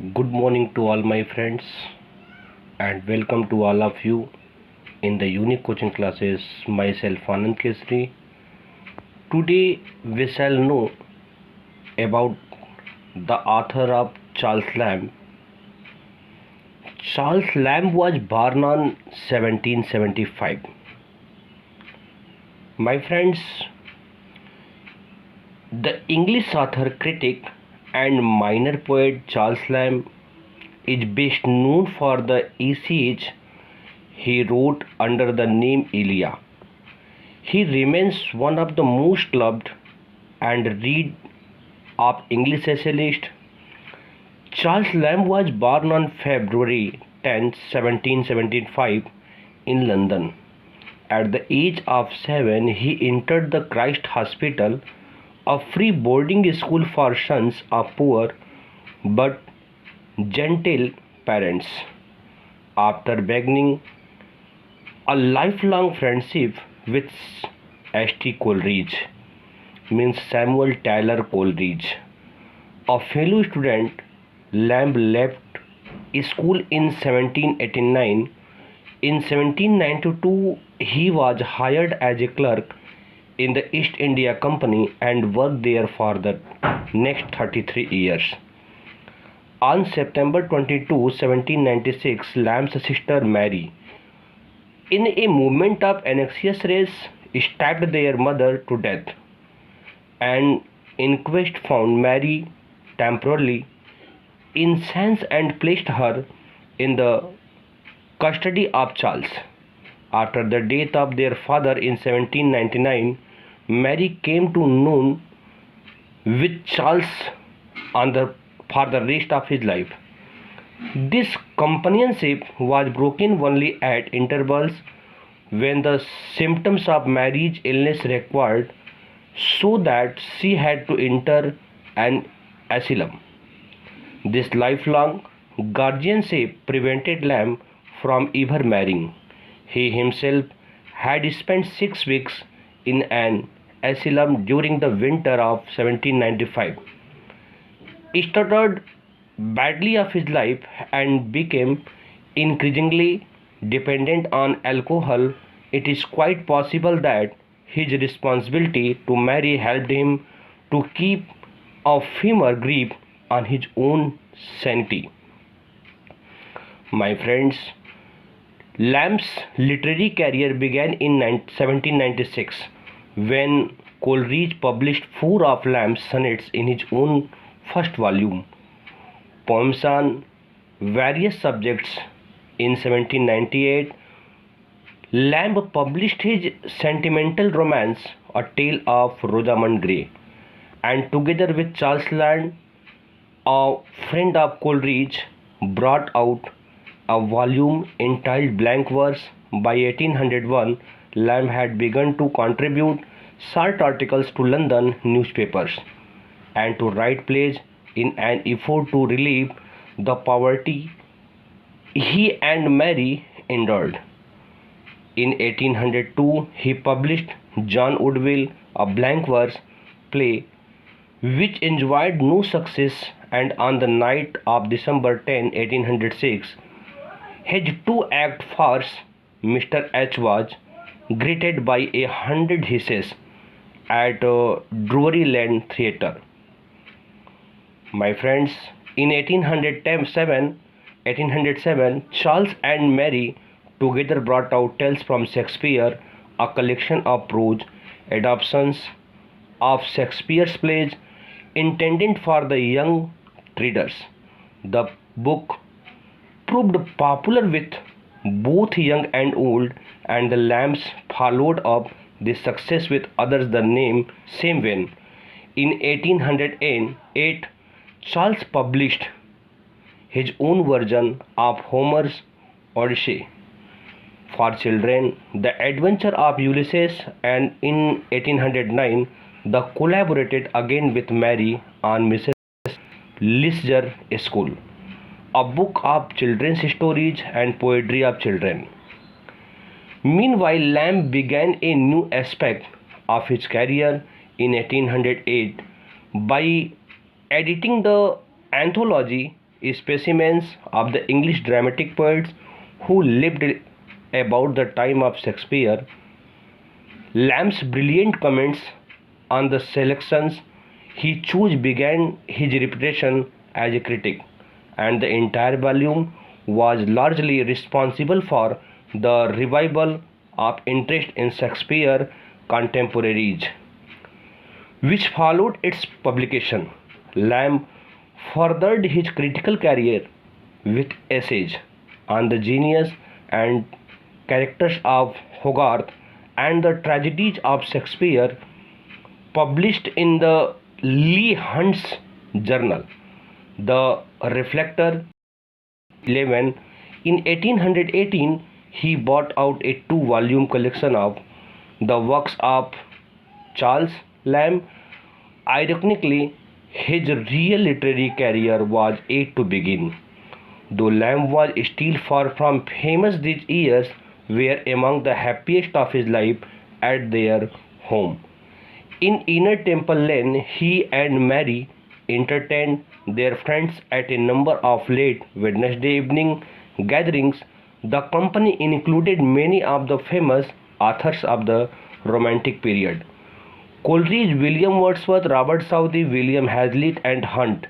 Good morning to all my friends and welcome to all of you in the unique coaching classes. Myself Anand Kesri. Today we shall know about the author of Charles Lamb. Charles Lamb was born on 1775. My friends, the English author, critic and minor poet Charles Lamb is best known for the essays he wrote under the name Elia. He remains one of the most loved and read of English essayists. Charles Lamb was born on February 10, 1775 in London. At the age of 7, he entered the Christ Hospital, a free boarding school for sons of poor but genteel parents. After beginning a lifelong friendship with St. Coleridge, means Samuel Taylor Coleridge, a fellow student, Lamb left school in 1789. In 1792, he was hired as a clerk in the East India Company and worked there for the next 33 years. On September 22, 1796, Lamb's sister Mary, in a movement of anxious rage, stabbed their mother to death. An inquest found Mary temporarily insane and placed her in the custody of Charles. After the death of their father in 1799, Mary came to know with Charles for the rest of his life. This companionship was broken only at intervals when the symptoms of Mary's illness required, so that she had to enter an asylum. This lifelong guardianship prevented Lamb from ever marrying. He himself had spent 6 weeks in an asylum during the winter of 1795. He stuttered badly of his life and became increasingly dependent on alcohol. It is quite possible that his responsibility to Mary helped him to keep a firmer grip on his own sanity. My friends, Lamb's literary career began in 1796 when Coleridge published 4 of Lamb's sonnets in his own first volume, Poems on Various Subjects. In 1798, Lamb published his sentimental romance, A Tale of Rosamund Grey, and together with Charles Lamb, a friend of Coleridge, brought out a volume entitled Blank Verse. By 1801, Lamb had begun to contribute short articles to London newspapers and to write plays in an effort to relieve the poverty he and Mary endured. In 1802, he published John Woodville, a blank verse play which enjoyed no success, and on the night of December 10, 1806, his 2-act farce, Mr. H, was greeted by 100 hisses at Drury Lane Theatre. My friends, in 1807, Charles and Mary together brought out Tales from Shakespeare, a collection of prose adaptations of Shakespeare's plays intended for the young readers. The book proved popular with both young and old, and the Lambs followed up this success with others the same vein. In 1808, Charles published his own version of Homer's Odyssey for children, The Adventure of Ulysses, and in 1809, they collaborated again with Mary on Mrs. Leicester School, a book of children's stories and poetry of children. Meanwhile, Lamb began a new aspect of his career in 1808 by editing the anthology specimens of the English dramatic poets who lived about the time of Shakespeare. Lamb's brilliant comments on the selections he chose began his reputation as a critic, and the entire volume was largely responsible for the revival of interest in Shakespeare contemporaries, which followed its publication. Lamb furthered his critical career with essays on the genius and characters of Hogarth and the tragedies of Shakespeare, published in the Leigh Hunt's journal, The Reflector 11. In 1818, he brought out a two-volume collection of the works of Charles Lamb. Ironically, his real literary career was yet to begin. Though Lamb was still far from famous, these years were among the happiest of his life at their home. In Inner Temple Lane, he and Mary entertained their friends at a number of late Wednesday evening gatherings. The company included many of the famous authors of the Romantic period: Coleridge, William Wordsworth, Robert Southey, William Hazlitt, and Hunt.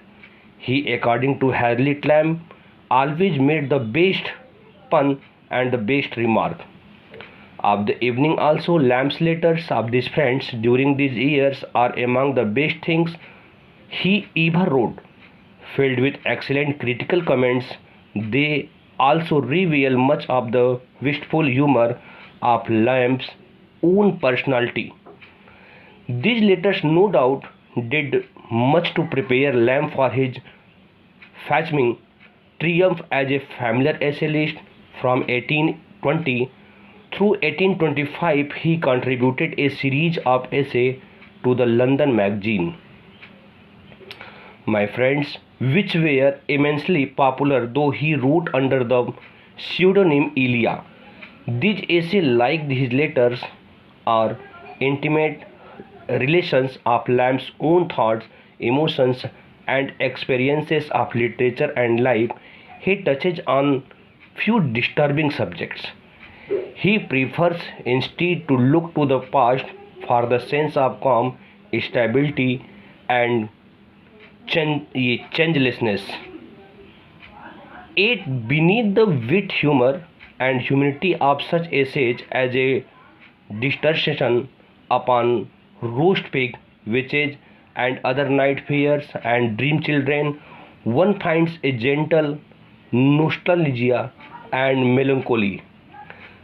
He, according to Hazlitt, Lamb always made the best pun and the best remark of the evening. Also, Lamb's letters of these friends during these years are among the best things he ever wrote, filled with excellent critical comments. They also reveal much of the wistful humor of Lamb's own personality. These letters no doubt did much to prepare Lamb for his fledgling triumph as a familiar essayist. From 1820 through 1825, he contributed a series of essays to the London Magazine, my friends, which were immensely popular, though he wrote under the pseudonym Elia. These essays, like his letters, are intimate relations of Lamb's own thoughts, emotions, and experiences of literature and life. He touches on few disturbing subjects. He prefers instead to look to the past for the sense of calm, stability, and changelessness. Yet beneath the wit, humor, and humanity of such essays as a dissertation upon roast pig, witches, and other night fears and dream children, one finds a gentle nostalgia and melancholy.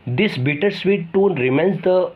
This bittersweet tone remains the